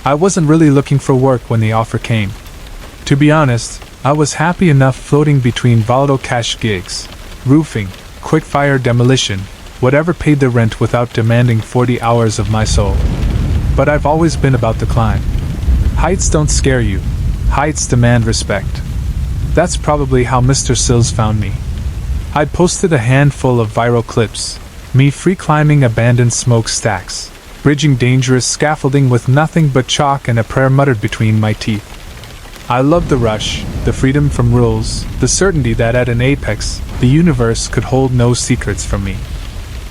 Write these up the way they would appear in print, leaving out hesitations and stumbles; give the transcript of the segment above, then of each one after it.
I wasn't really looking for work when the offer came. To be honest, I was happy enough floating between volatile cash gigs, roofing, quick-fire demolition, whatever paid the rent without demanding 40 hours of my soul. But I've always been about the climb. Heights don't scare you. Heights demand respect. That's probably how Mr. Sills found me. I'd posted a handful of viral clips, me free climbing abandoned smokestacks, bridging dangerous scaffolding with nothing but chalk and a prayer muttered between my teeth. I loved the rush, the freedom from rules, the certainty that at an apex, the universe could hold no secrets from me.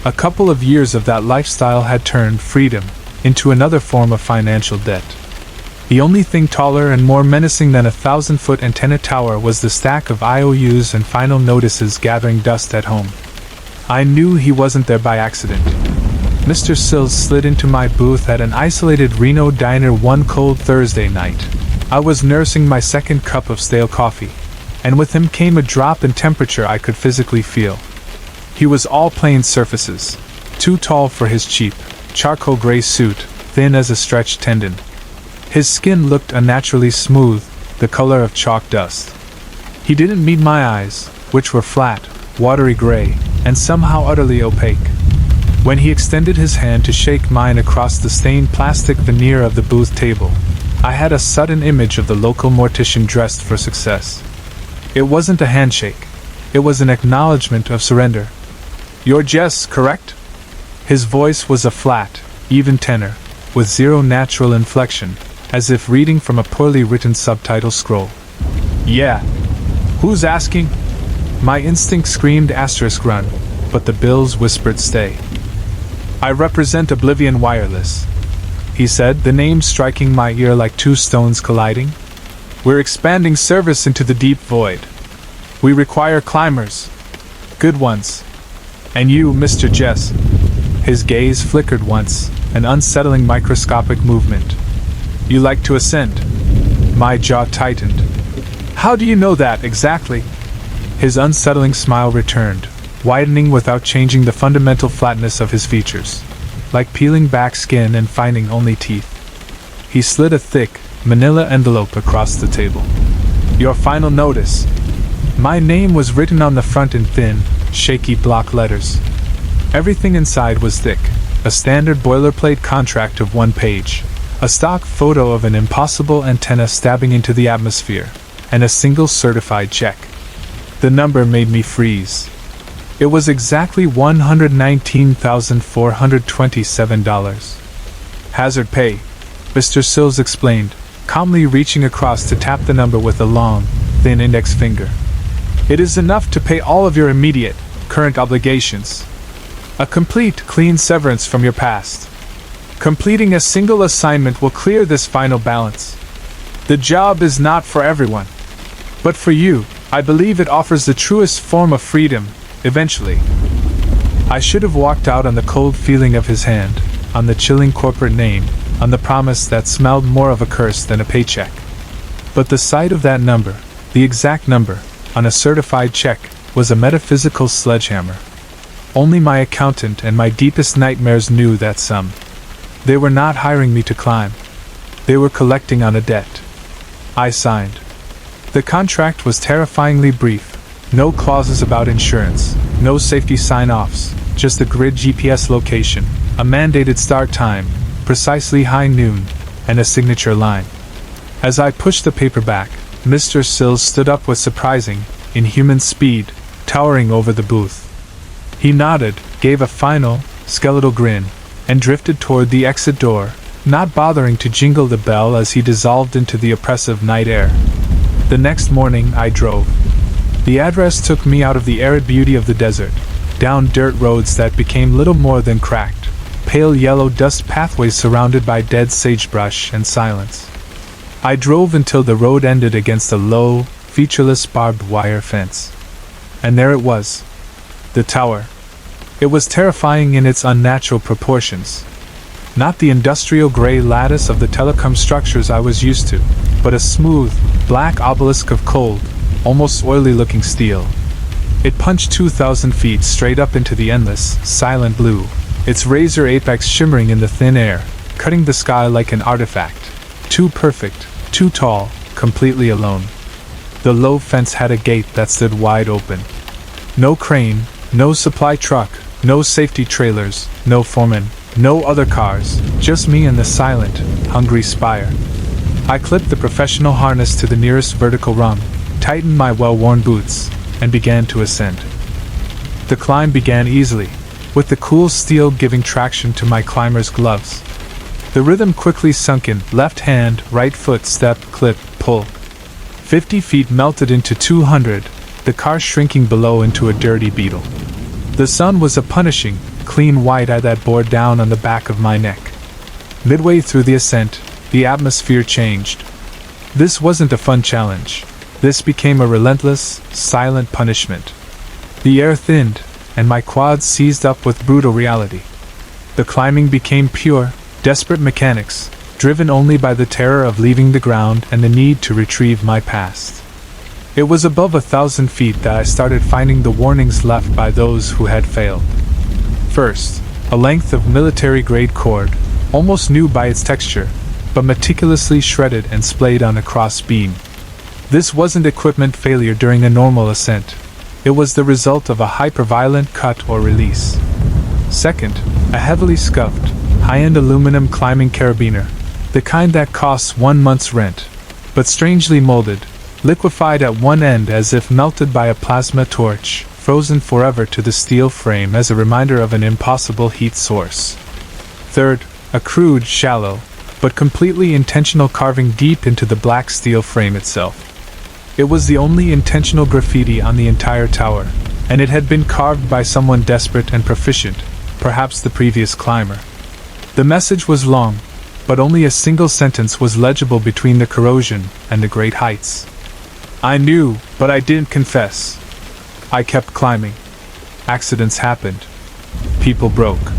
A couple of years of that lifestyle had turned freedom into another form of financial debt. The only thing taller and more menacing than a 1,000-foot antenna tower was the stack of IOUs and final notices gathering dust at home. I knew he wasn't there by accident. Mr. Sills slid into my booth at an isolated Reno diner one cold Thursday night. I was nursing my second cup of stale coffee, and with him came a drop in temperature I could physically feel. He was all plain surfaces, too tall for his cheap, charcoal gray suit, thin as a stretched tendon. His skin looked unnaturally smooth, the color of chalk dust. He didn't meet my eyes, which were flat, watery gray, and somehow utterly opaque. When he extended his hand to shake mine across the stained plastic veneer of the booth table, I had a sudden image of the local mortician dressed for success. It wasn't a handshake. It was an acknowledgement of surrender. "You're Jess, correct?" His voice was a flat, even tenor, with zero natural inflection, as if reading from a poorly written subtitle scroll. "Yeah. Who's asking?" My instinct screamed *run, but the bills whispered stay. "I represent Oblivion Wireless," he said, the name striking my ear like two stones colliding. "We're expanding service into the deep void. We require climbers. Good ones. And you, Mr. Jess." His gaze flickered once, an unsettling microscopic movement. "You like to ascend?" My jaw tightened. "How do you know that, exactly?" His unsettling smile returned, widening without changing the fundamental flatness of his features, like peeling back skin and finding only teeth. He slid a thick, manila envelope across the table. "Your final notice." My name was written on the front in thin, shaky block letters. Everything inside was thick, a standard boilerplate contract of one page, a stock photo of an impossible antenna stabbing into the atmosphere, and a single certified check. The number made me freeze. It was exactly $119,427. "Hazard pay," Mr. Sills explained, calmly reaching across to tap the number with a long, thin index finger. "It is enough to pay all of your immediate, current obligations. A complete, clean severance from your past. Completing a single assignment will clear this final balance. The job is not for everyone. But for you, I believe it offers the truest form of freedom, eventually." I should have walked out on the cold feeling of his hand, on the chilling corporate name, on the promise that smelled more of a curse than a paycheck. But the sight of that number, the exact number, on a certified check, was a metaphysical sledgehammer. Only my accountant and my deepest nightmares knew that sum. They were not hiring me to climb. They were collecting on a debt. I signed. The contract was terrifyingly brief. No clauses about insurance, no safety sign-offs, just a grid GPS location, a mandated start time, precisely high noon, and a signature line. As I pushed the paper back, Mr. Sills stood up with surprising, inhuman speed, towering over the booth. He nodded, gave a final, skeletal grin, and drifted toward the exit door, not bothering to jingle the bell as he dissolved into the oppressive night air. The next morning I drove. The address took me out of the arid beauty of the desert, down dirt roads that became little more than cracked, pale yellow dust pathways surrounded by dead sagebrush and silence. I drove until the road ended against a low, featureless barbed wire fence. And there it was. The tower. It was terrifying in its unnatural proportions. Not the industrial gray lattice of the telecom structures I was used to, but a smooth, black obelisk of cold, almost oily-looking steel. It punched 2,000 feet straight up into the endless, silent blue, its razor apex shimmering in the thin air, cutting the sky like an artifact. Too perfect, too tall, completely alone. The low fence had a gate that stood wide open. No crane, no supply truck, no safety trailers, no foreman, no other cars, just me and the silent, hungry spire. I clipped the professional harness to the nearest vertical rung, tightened my well-worn boots, and began to ascend. The climb began easily, with the cool steel giving traction to my climber's gloves. The rhythm quickly sunk in: left hand, right foot, step, clip, pull. 50 feet melted into 200, the car shrinking below into a dirty beetle. The sun was a punishing, clean white eye that bore down on the back of my neck. Midway through the ascent, the atmosphere changed. This wasn't a fun challenge. This became a relentless, silent punishment. The air thinned, and my quads seized up with brutal reality. The climbing became pure, desperate mechanics, driven only by the terror of leaving the ground and the need to retrieve my past. It was above 1,000 feet that I started finding the warnings left by those who had failed. First, a length of military-grade cord, almost new by its texture, but meticulously shredded and splayed on a cross beam. This wasn't equipment failure during a normal ascent. It was the result of a hyper-violent cut or release. Second, a heavily scuffed, high-end aluminum climbing carabiner, the kind that costs 1 month's rent, but strangely molded, liquefied at one end as if melted by a plasma torch, frozen forever to the steel frame as a reminder of an impossible heat source. Third, a crude, shallow, but completely intentional carving deep into the black steel frame itself. It was the only intentional graffiti on the entire tower, and it had been carved by someone desperate and proficient, perhaps the previous climber. The message was long, but only a single sentence was legible between the corrosion and the great heights. I knew, but I didn't confess. I kept climbing. Accidents happened. People broke.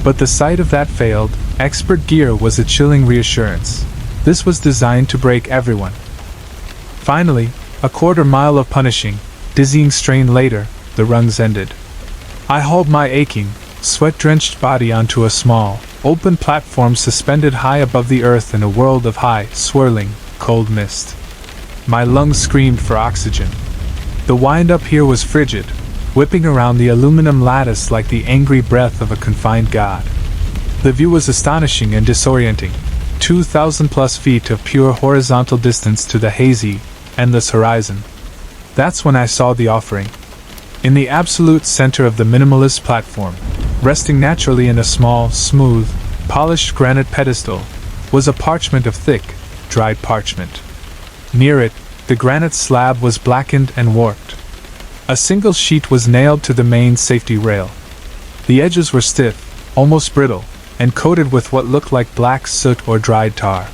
But the sight of that failed, expert gear was a chilling reassurance. This was designed to break everyone. Finally, a quarter mile of punishing, dizzying strain later, the rungs ended. I hauled my aching, sweat-drenched body onto a small, open platform suspended high above the earth in a world of high, swirling, cold mist. My lungs screamed for oxygen. The wind up here was frigid, whipping around the aluminum lattice like the angry breath of a confined god. The view was astonishing and disorienting. 2,000+ feet of pure horizontal distance to the hazy, endless horizon. That's when I saw the offering. In the absolute center of the minimalist platform, resting naturally in a small, smooth, polished granite pedestal, was a parchment of thick, dried parchment. Near it, the granite slab was blackened and warped. A single sheet was nailed to the main safety rail. The edges were stiff, almost brittle, and coated with what looked like black soot or dried tar.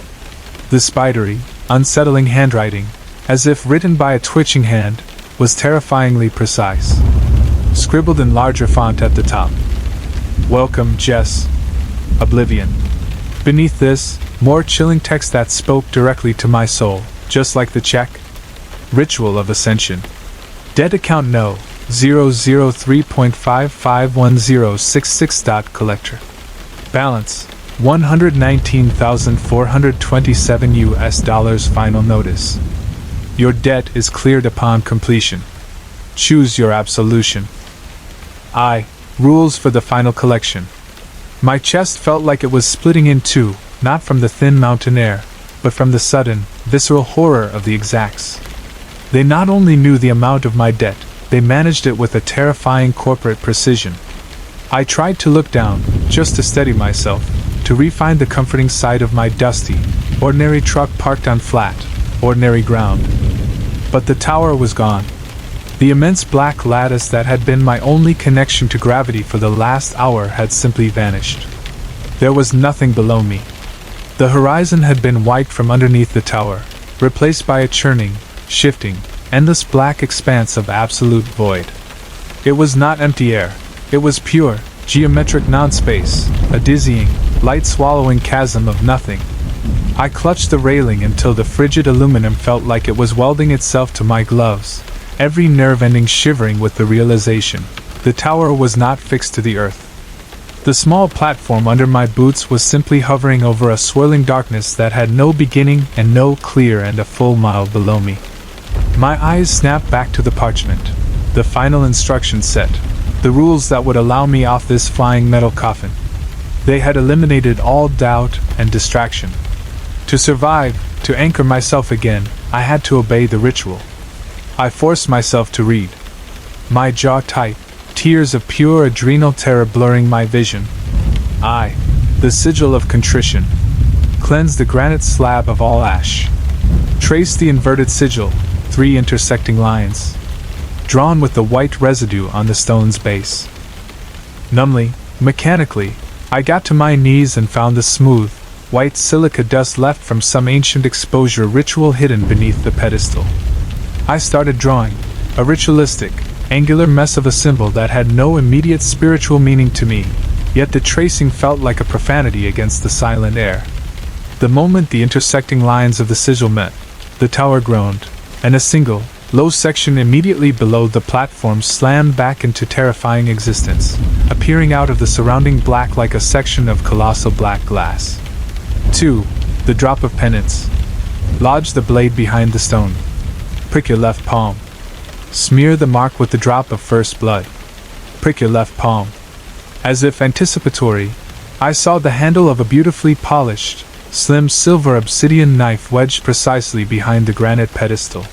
The spidery, unsettling handwriting, as if written by a twitching hand, was terrifyingly precise. Scribbled in larger font at the top. Welcome, Jess. Oblivion. Beneath this, more chilling text that spoke directly to my soul, just like the check. Ritual of Ascension. Debt account no, 003.551066. Collector. Balance, $119,427. Final notice. Your debt is cleared upon completion. Choose your absolution. Rules for the final collection. My chest felt like it was splitting in two, not from the thin mountain air, but from the sudden, visceral horror of the exacts. They not only knew the amount of my debt, they managed it with a terrifying corporate precision. I tried to look down, just to steady myself, to re-find the comforting sight of my dusty, ordinary truck parked on flat, ordinary ground. But the tower was gone. The immense black lattice that had been my only connection to gravity for the last hour had simply vanished. There was nothing below me. The horizon had been wiped from underneath the tower, replaced by a churning, shifting, endless black expanse of absolute void. It was not empty air. It was pure, geometric non-space, a dizzying, light-swallowing chasm of nothing. I clutched the railing until the frigid aluminum felt like it was welding itself to my gloves, every nerve ending shivering with the realization the tower was not fixed to the earth. The small platform under my boots was simply hovering over a swirling darkness that had no beginning and no clear and a full mile below me. My eyes snapped back to the parchment, the final instruction set, the rules that would allow me off this flying metal coffin. They had eliminated all doubt and distraction. To survive, to anchor myself again, I had to obey the ritual. I forced myself to read. My jaw tight, tears of pure adrenal terror blurring my vision. The sigil of contrition. Cleanse the granite slab of all ash. Trace the inverted sigil, 3 intersecting lines, drawn with the white residue on the stone's base. Numbly, mechanically, I got to my knees and found the smooth, white silica dust left from some ancient exposure ritual hidden beneath the pedestal. I started drawing, a ritualistic, angular mess of a symbol that had no immediate spiritual meaning to me, yet the tracing felt like a profanity against the silent air. The moment the intersecting lines of the sigil met, the tower groaned, and a single, low section immediately below the platform slammed back into terrifying existence, appearing out of the surrounding black like a section of colossal black glass. 2. The drop of penance. Lodge the blade behind the stone. Prick your left palm. Smear the mark with the drop of first blood. Prick your left palm. As if anticipatory, I saw the handle of a beautifully polished, slim silver obsidian knife wedged precisely behind the granite pedestal.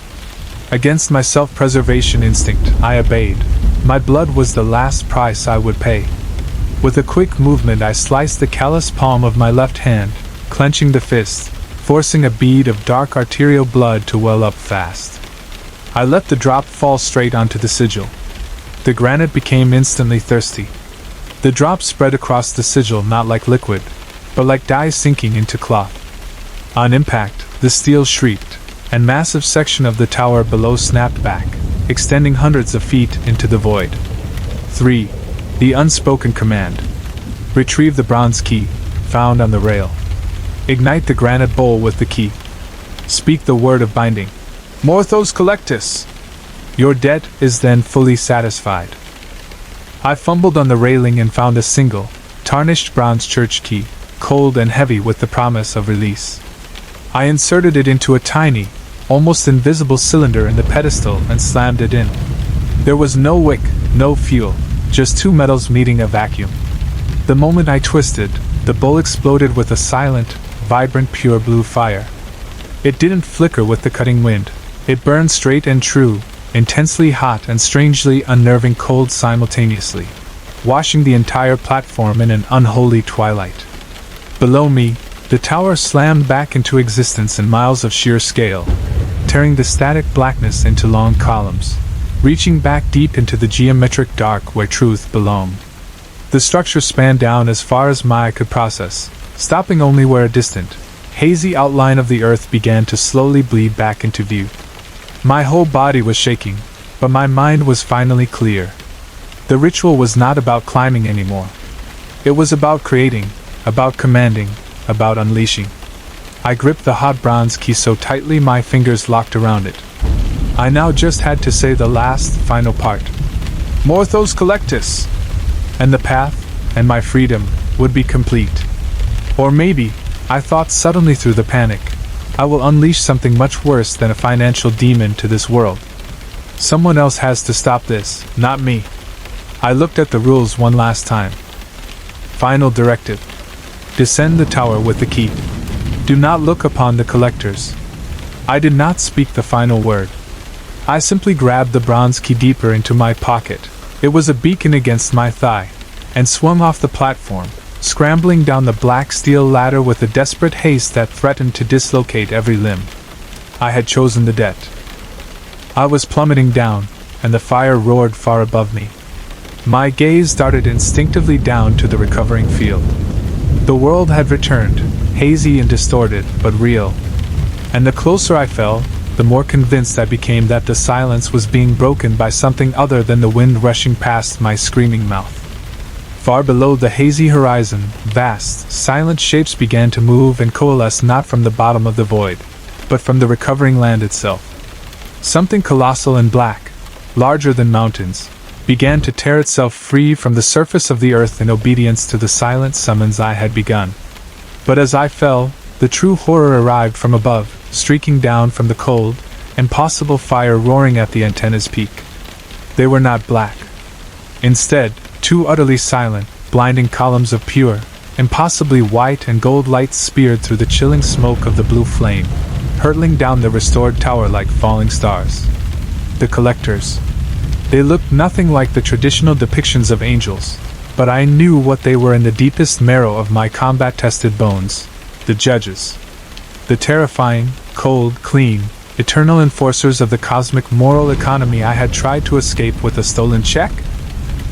Against my self-preservation instinct, I obeyed. My blood was the last price I would pay. With a quick movement I sliced the calloused palm of my left hand, clenching the fist, forcing a bead of dark arterial blood to well up fast. I let the drop fall straight onto the sigil. The granite became instantly thirsty. The drop spread across the sigil not like liquid, but like dye sinking into cloth. On impact, the steel shrieked, and massive section of the tower below snapped back, extending hundreds of feet into the void. 3. The unspoken command. Retrieve the bronze key, found on the rail. Ignite the granite bowl with the key. Speak the word of binding. Morthos collectus. Your debt is then fully satisfied. I fumbled on the railing and found a single, tarnished bronze church key, cold and heavy with the promise of release. I inserted it into a tiny, almost invisible cylinder in the pedestal and slammed it in. There was no wick, no fuel, just 2 metals meeting a vacuum. The moment I twisted, the bowl exploded with a silent, vibrant pure blue fire. It didn't flicker with the cutting wind. It burned straight and true, intensely hot and strangely unnerving cold simultaneously, washing the entire platform in an unholy twilight. Below me, the tower slammed back into existence in miles of sheer scale, tearing the static blackness into long columns, reaching back deep into the geometric dark where truth belonged. The structure spanned down as far as my eye could process, stopping only where a distant, hazy outline of the earth began to slowly bleed back into view. My whole body was shaking, but my mind was finally clear. The ritual was not about climbing anymore. It was about creating, about commanding, about unleashing. I gripped the hot bronze key so tightly my fingers locked around it. I now just had to say the last, final part. Morthos collectus! And the path, and my freedom, would be complete. Or maybe, I thought suddenly through the panic, I will unleash something much worse than a financial demon to this world. Someone else has to stop this, not me. I looked at the rules one last time. Final directive. Descend the tower with the key. Do not look upon the collectors. I did not speak the final word. I simply grabbed the bronze key deeper into my pocket. It was a beacon against my thigh, and swung off the platform, scrambling down the black steel ladder with a desperate haste that threatened to dislocate every limb. I had chosen the debt. I was plummeting down, and the fire roared far above me. My gaze darted instinctively down to the recovering field. The world had returned, hazy and distorted, but real. And the closer I fell, the more convinced I became that the silence was being broken by something other than the wind rushing past my screaming mouth. Far below the hazy horizon, vast, silent shapes began to move and coalesce not from the bottom of the void, but from the recovering land itself. Something colossal and black, larger than mountains, began to tear itself free from the surface of the earth in obedience to the silent summons I had begun. But as I fell, the true horror arrived from above, streaking down from the cold, impossible fire roaring at the antenna's peak. They were not black. Instead, two utterly silent, blinding columns of pure, impossibly white and gold lights speared through the chilling smoke of the blue flame, hurtling down the restored tower like falling stars. The collectors. They looked nothing like the traditional depictions of angels, but I knew what they were in the deepest marrow of my combat-tested bones: the judges. The terrifying, cold, clean, eternal enforcers of the cosmic moral economy I had tried to escape with a stolen check?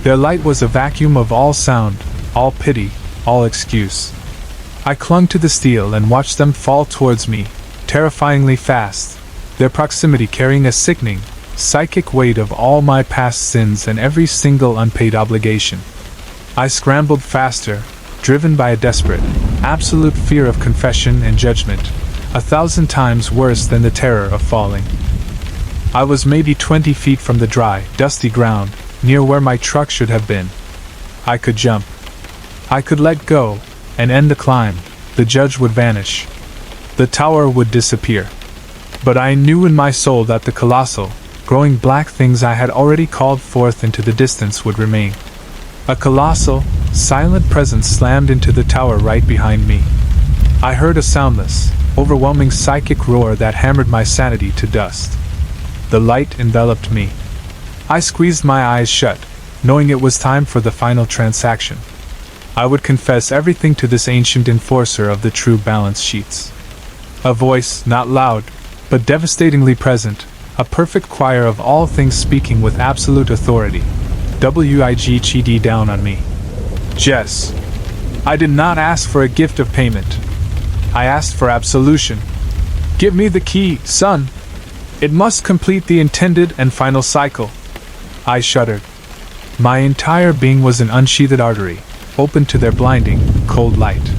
Their light was a vacuum of all sound, all pity, all excuse. I clung to the steel and watched them fall towards me, terrifyingly fast, their proximity carrying a sickening, psychic weight of all my past sins and every single unpaid obligation. I scrambled faster, driven by a desperate, absolute fear of confession and judgment, 1,000 times worse than the terror of falling. I was maybe 20 feet from the dry, dusty ground, near where my truck should have been. I could jump. I could let go, and end the climb. The judge would vanish. The tower would disappear. But I knew in my soul that the colossal, growing black things I had already called forth into the distance would remain. A colossal, silent presence slammed into the tower right behind me. I heard a soundless, overwhelming psychic roar that hammered my sanity to dust. The light enveloped me. I squeezed my eyes shut, knowing it was time for the final transaction. I would confess everything to this ancient enforcer of the true balance sheets. A voice, not loud, but devastatingly present, a perfect choir of all things speaking with absolute authority. WIGCD down on me. Jess. I did not ask for a gift of payment. I asked for absolution. Give me the key, son. It must complete the intended and final cycle. I shuddered. My entire being was an unsheathed artery, open to their blinding, cold light.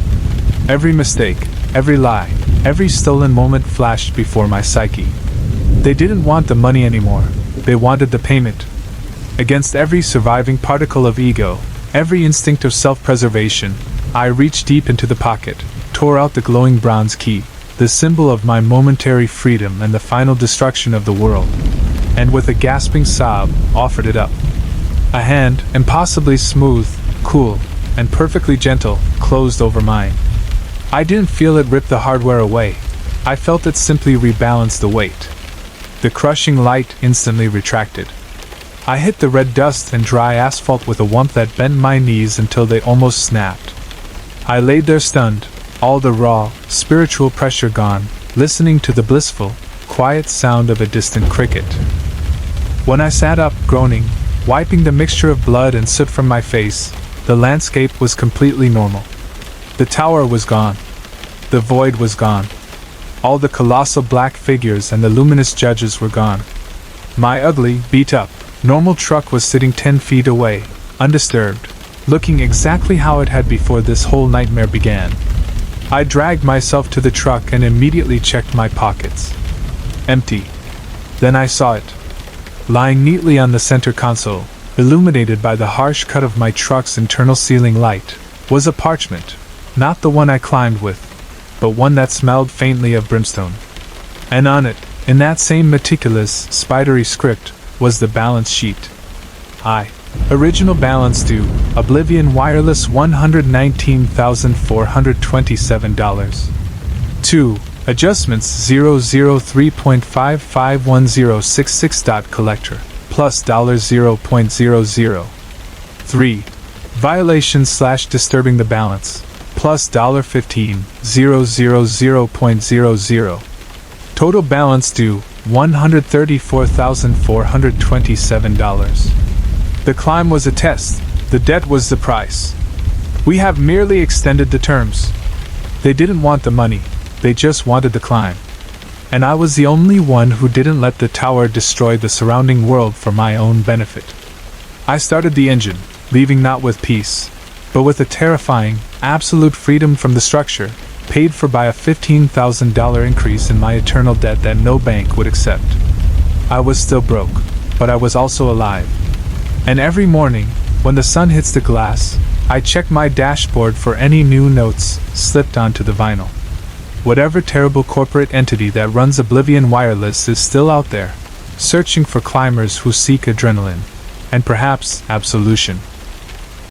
Every mistake, every lie, every stolen moment flashed before my psyche. They didn't want the money anymore, they wanted the payment. Against every surviving particle of ego, every instinct of self-preservation, I reached deep into the pocket, tore out the glowing bronze key, the symbol of my momentary freedom and the final destruction of the world, and with a gasping sob, offered it up. A hand, impossibly smooth, cool, and perfectly gentle, closed over mine. I didn't feel it rip the hardware away. I felt it simply rebalance the weight. The crushing light instantly retracted. I hit the red dust and dry asphalt with a whump that bent my knees until they almost snapped. I laid there stunned, all the raw, spiritual pressure gone, listening to the blissful, quiet sound of a distant cricket. When I sat up, groaning, wiping the mixture of blood and soot from my face, the landscape was completely normal. The tower was gone. The void was gone. All the colossal black figures and the luminous judges were gone. My ugly, beat-up, normal truck was sitting 10 feet away, undisturbed, looking exactly how it had before this whole nightmare began. I dragged myself to the truck and immediately checked my pockets. Empty. Then I saw it. Lying neatly on the center console, illuminated by the harsh cut of my truck's internal ceiling light, was a parchment, not the one I climbed with, but one that smelled faintly of brimstone. And on it, in that same meticulous, spidery script, was the balance sheet. Original balance due, Oblivion Wireless $119,427. 2. Adjustments 003.551066. Collector, plus $0.00. 3. Violation/disturbing the balance, plus $15,000.00. Total balance due, $134,427. The climb was a test, the debt was the price. We have merely extended the terms. They didn't want the money, they just wanted the climb. And I was the only one who didn't let the tower destroy the surrounding world for my own benefit. I started the engine, leaving not with peace, but with a terrifying, absolute freedom from the structure, paid for by a $15,000 increase in my eternal debt that no bank would accept. I was still broke, but I was also alive. And every morning, when the sun hits the glass, I check my dashboard for any new notes slipped onto the vinyl. Whatever terrible corporate entity that runs Oblivion Wireless is still out there, searching for climbers who seek adrenaline, and perhaps absolution.